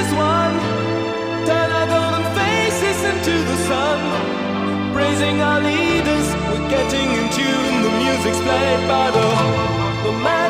as one. Turn our golden faces into the sun. Praising our leaders, we're getting in tune. The music's played by the man.